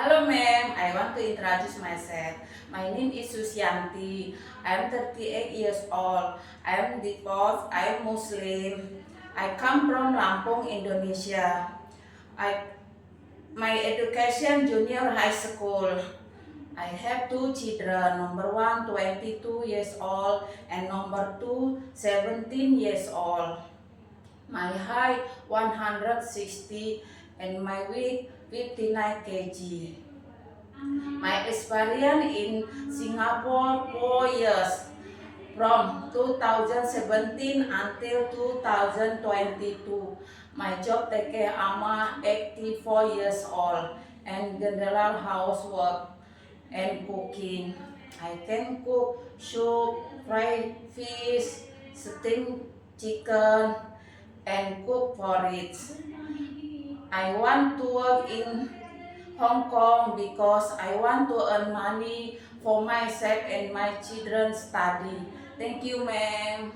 Hello ma'am, I want to introduce myself. My name is Susyanti. I am 38 years old. I am divorced. I am Muslim. I come from Lampung, Indonesia. I my education junior high school. I have two children. Number one, 22 years old, and number two, 17 years old. My height 160 and my weight 59 kg. My experience in Singapore 4 years from 2017 until 2022. My job take care ama 84 years old and general housework and cooking. I can cook soup, fried fish, steamed chicken, and cook porridge. I want to work in Hong Kong because I want to earn money for myself and my children's study. Thank you, ma'am.